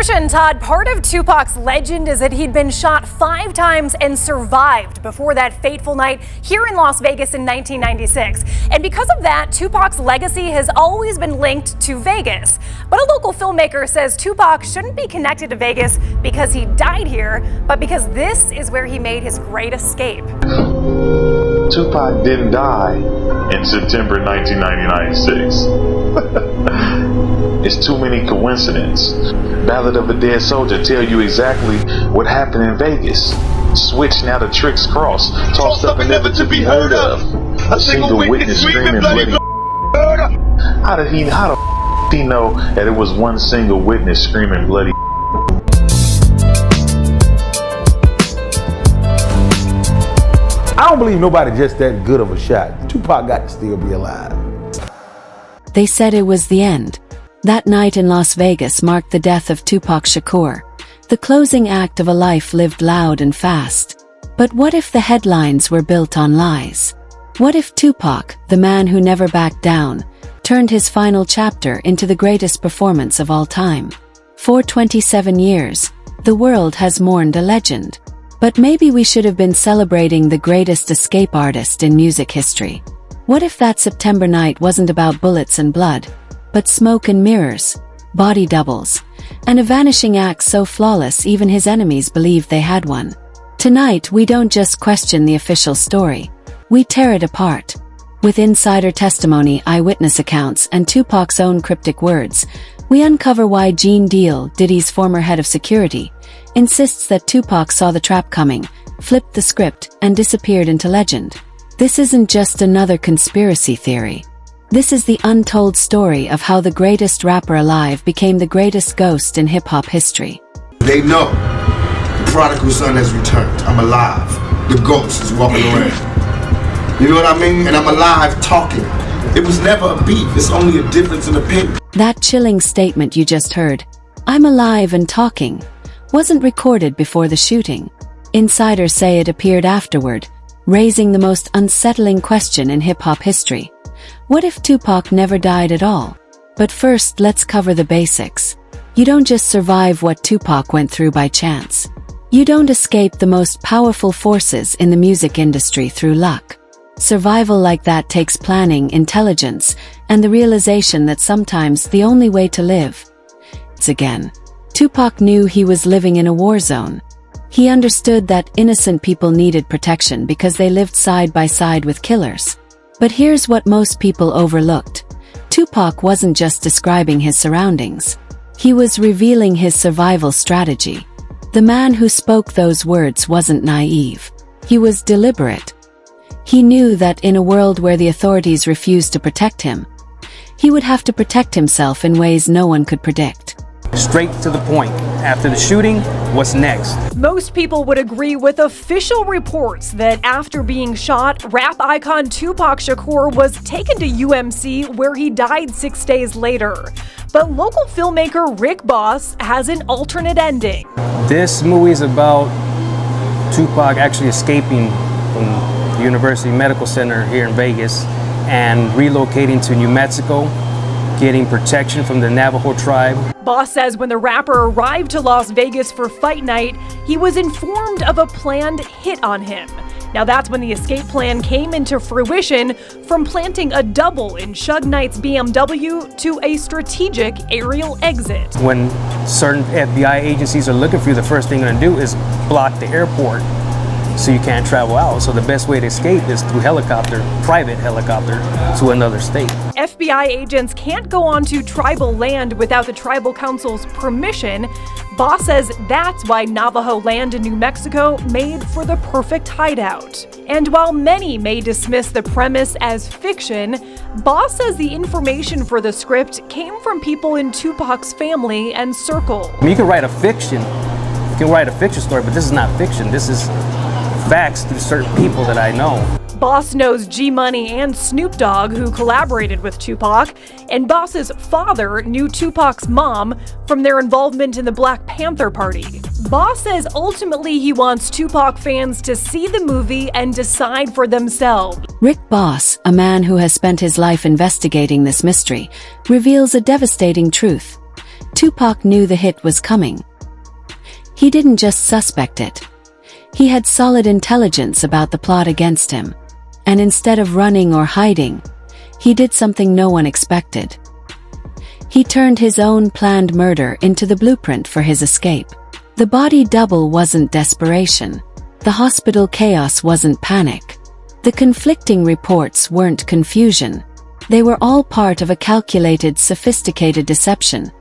Trisha and Todd, part of Tupac's legend is that he'd been shot 5 times and survived before that fateful night here in Las Vegas in 1996. And because of that, Tupac's legacy has always been linked to Vegas. But a local filmmaker says Tupac shouldn't be connected to Vegas because he died here, but because this is where he made his great escape. Tupac didn't die in September 1996. It's too many coincidences. Ballad of a Dead Soldier tell you exactly what happened in Vegas. Switch now the tricks cross, tossed up and never to be heard of. A single witness screaming bloody. How the he know that it was one single witness screaming bloody? I don't believe nobody just that good of a shot. Tupac got to still be alive. They said it was the end. That night in Las Vegas marked the death of Tupac Shakur, the closing act of a life lived loud and fast. But what if the headlines were built on lies? What if Tupac, the man who never backed down, turned his final chapter into the greatest performance of all time? For 27 years, the world has mourned a legend. But maybe we should have been celebrating the greatest escape artist in music history. What if that September night wasn't about bullets and blood, but smoke and mirrors, body doubles, and a vanishing act so flawless even his enemies believed they had one? Tonight we don't just question the official story, we tear it apart. With insider testimony, eyewitness accounts, and Tupac's own cryptic words, we uncover why Gene Deal, Diddy's former head of security, insists that Tupac saw the trap coming, flipped the script, and disappeared into legend. This isn't just another conspiracy theory. This is the untold story of how the greatest rapper alive became the greatest ghost in hip-hop history. They know the prodigal son has returned. I'm alive. The ghost is walking around. You know what I mean? And I'm alive talking. It was never a beef. It's only a difference in opinion. That chilling statement you just heard, "I'm alive and talking," wasn't recorded before the shooting. Insiders say it appeared afterward, raising the most unsettling question in hip-hop history. What if Tupac never died at all? But first, let's cover the basics. You don't just survive what Tupac went through by chance. You don't escape the most powerful forces in the music industry through luck. Survival like that takes planning, intelligence, and the realization that sometimes the only way to live is again. Tupac knew he was living in a war zone. He understood that innocent people needed protection because they lived side by side with killers. But here's what most people overlooked. Tupac wasn't just describing his surroundings. He was revealing his survival strategy. The man who spoke those words wasn't naive. He was deliberate. He knew that in a world where the authorities refused to protect him, he would have to protect himself in ways no one could predict. Straight to the point. After the shooting, what's next? Most people would agree with official reports that after being shot, rap icon Tupac Shakur was taken to UMC where he died 6 days later. But local filmmaker Rick Boss has an alternate ending. This movie is about Tupac actually escaping from the University Medical Center here in Vegas and relocating to New Mexico, getting protection from the Navajo tribe. Boss says when the rapper arrived to Las Vegas for fight night, he was informed of a planned hit on him. Now that's when the escape plan came into fruition, from planting a double in Suge Knight's BMW to a strategic aerial exit. When certain FBI agencies are looking for you, the first thing they're gonna do is block the airport so you can't travel out. So the best way to escape is through helicopter, private helicopter, to another state. FBI agents can't go onto tribal land without the tribal council's permission. Boss says that's why Navajo land in New Mexico made for the perfect hideout. And while many may dismiss the premise as fiction, Boss says the information for the script came from people in Tupac's family and circle. I mean, you can write a fiction, story, but this is not fiction. This is facts through certain people that I know. Boss knows G-Money and Snoop Dogg, who collaborated with Tupac, and Boss's father knew Tupac's mom from their involvement in the Black Panther Party. Boss says ultimately he wants Tupac fans to see the movie and decide for themselves. Rick Boss, a man who has spent his life investigating this mystery, reveals a devastating truth. Tupac knew the hit was coming. He didn't just suspect it. He had solid intelligence about the plot against him. And instead of running or hiding, he did something no one expected. He turned his own planned murder into the blueprint for his escape. The body double wasn't desperation. The hospital chaos wasn't panic. The conflicting reports weren't confusion. They were all part of a calculated, sophisticated deception,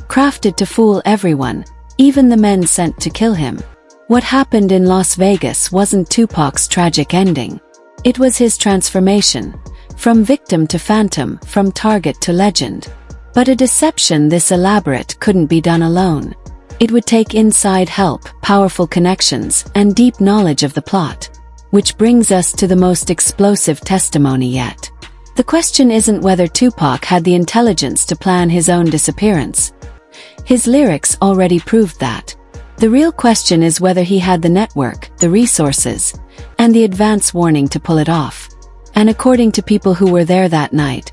crafted to fool everyone, even the men sent to kill him. What happened in Las Vegas wasn't Tupac's tragic ending. It was his transformation, from victim to phantom, from target to legend. But a deception this elaborate couldn't be done alone. It would take inside help, powerful connections, and deep knowledge of the plot. Which brings us to the most explosive testimony yet. The question isn't whether Tupac had the intelligence to plan his own disappearance. His lyrics already proved that. The real question is whether he had the network, the resources, and the advance warning to pull it off. And according to people who were there that night,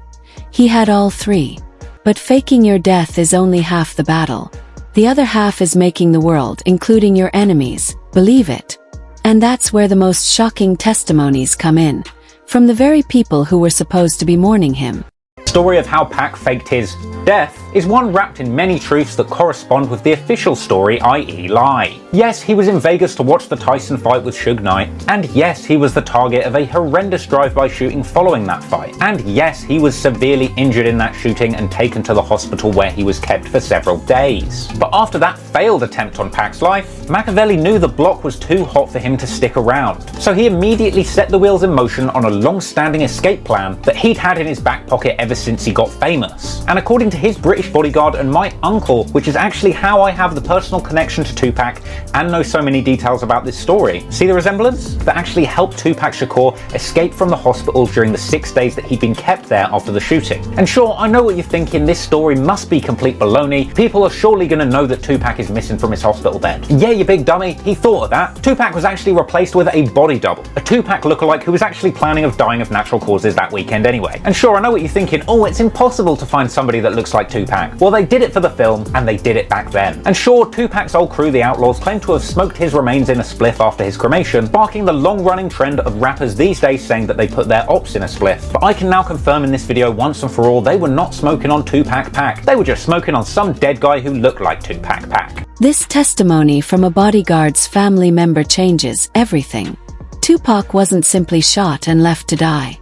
he had all three. But faking your death is only half the battle. The other half is making the world, including your enemies, believe it. And that's where the most shocking testimonies come in, from the very people who were supposed to be mourning him. The story of how Pac faked his death is one wrapped in many truths that correspond with the official story, i.e. lie. Yes, he was in Vegas to watch the Tyson fight with Suge Knight, and yes, he was the target of a horrendous drive-by shooting following that fight, and yes, he was severely injured in that shooting and taken to the hospital where he was kept for several days. But after that failed attempt on Pac's life, Machiavelli knew the block was too hot for him to stick around, so he immediately set the wheels in motion on a long-standing escape plan that he'd had in his back pocket ever since he got famous. And according to his British bodyguard and my uncle, which is actually how I have the personal connection to Tupac and know so many details about this story. See the resemblance? That actually helped Tupac Shakur escape from the hospital during the 6 days that he'd been kept there after the shooting. And sure, I know what you're thinking, this story must be complete baloney. People are surely gonna know that Tupac is missing from his hospital bed. Yeah, you big dummy, he thought of that. Tupac was actually replaced with a body double, a Tupac lookalike who was actually planning of dying of natural causes that weekend anyway. And sure, I know what you're thinking, oh, it's impossible to find somebody that looks like Tupac. Well, they did it for the film, and they did it back then. And sure, Tupac's old crew, the Outlaws, claim to have smoked his remains in a spliff after his cremation, sparking the long-running trend of rappers these days saying that they put their ops in a spliff. But I can now confirm in this video once and for all, they were not smoking on Tupac Pac. They were just smoking on some dead guy who looked like Tupac Pac. This testimony from a bodyguard's family member changes everything. Tupac wasn't simply shot and left to die.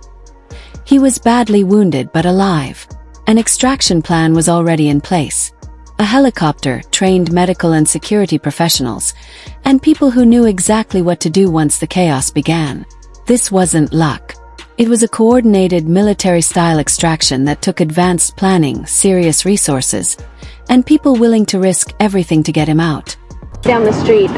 He was badly wounded but alive. An extraction plan was already in place. A helicopter, trained medical and security professionals, and people who knew exactly what to do once the chaos began. This wasn't luck. It was a coordinated military-style extraction that took advanced planning, serious resources, and people willing to risk everything to get him out. Down the street,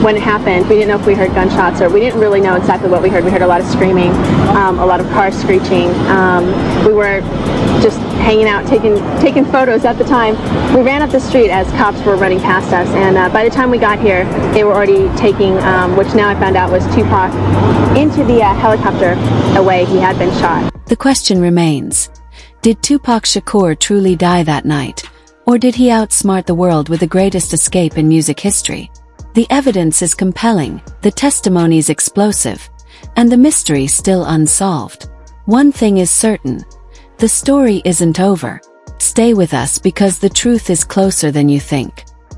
when it happened, we didn't know if we heard gunshots, or we didn't really know exactly what we heard. We heard a lot of screaming, a lot of cars screeching. We were just hanging out, taking photos at the time. We ran up the street as cops were running past us, and by the time we got here, they were already taking, which now I found out was Tupac, into the helicopter away. He had been shot. The question remains, did Tupac Shakur truly die that night? Or did he outsmart the world with the greatest escape in music history? The evidence is compelling, the testimonies explosive, and the mystery still unsolved. One thing is certain, the story isn't over. Stay with us because the truth is closer than you think.